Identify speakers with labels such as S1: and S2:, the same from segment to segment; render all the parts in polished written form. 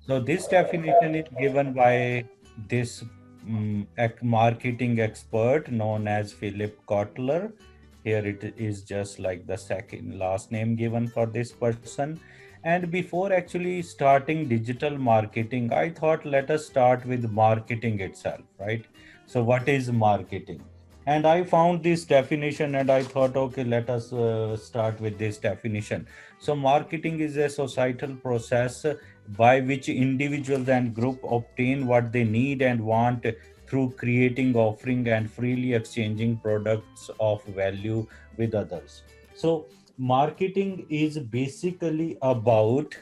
S1: So this definition is given by this marketing expert known as Philip Kotler. Here it is just like the second last name given for this person. And before actually starting digital marketing, I thought let us start with marketing itself, right? So what is marketing? And I found this definition and I thought, okay, let us start with this definition. So marketing is a societal process by which individuals and group obtain what they need and want through creating, offering, and freely exchanging products of value with others. So marketing is basically about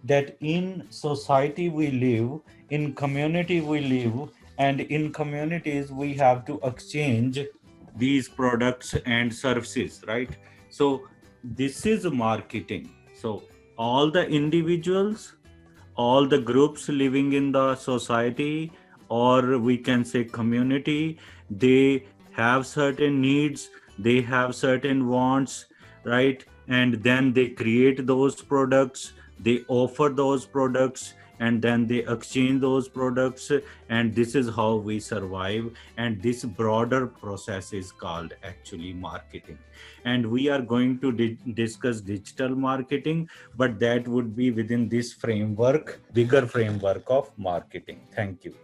S1: that in society we live, in community we live, and in communities we have to exchange these products and services, right? So this is marketing. So all the individuals, all the groups living in the society, or we can say community, they have certain needs, they have certain wants, right? And then they create those products, they offer those products, and then they exchange those products, and this is how we survive. And this broader process is called actually marketing. And we are going to discuss digital marketing, but that would be within this framework, bigger framework of marketing. Thank you.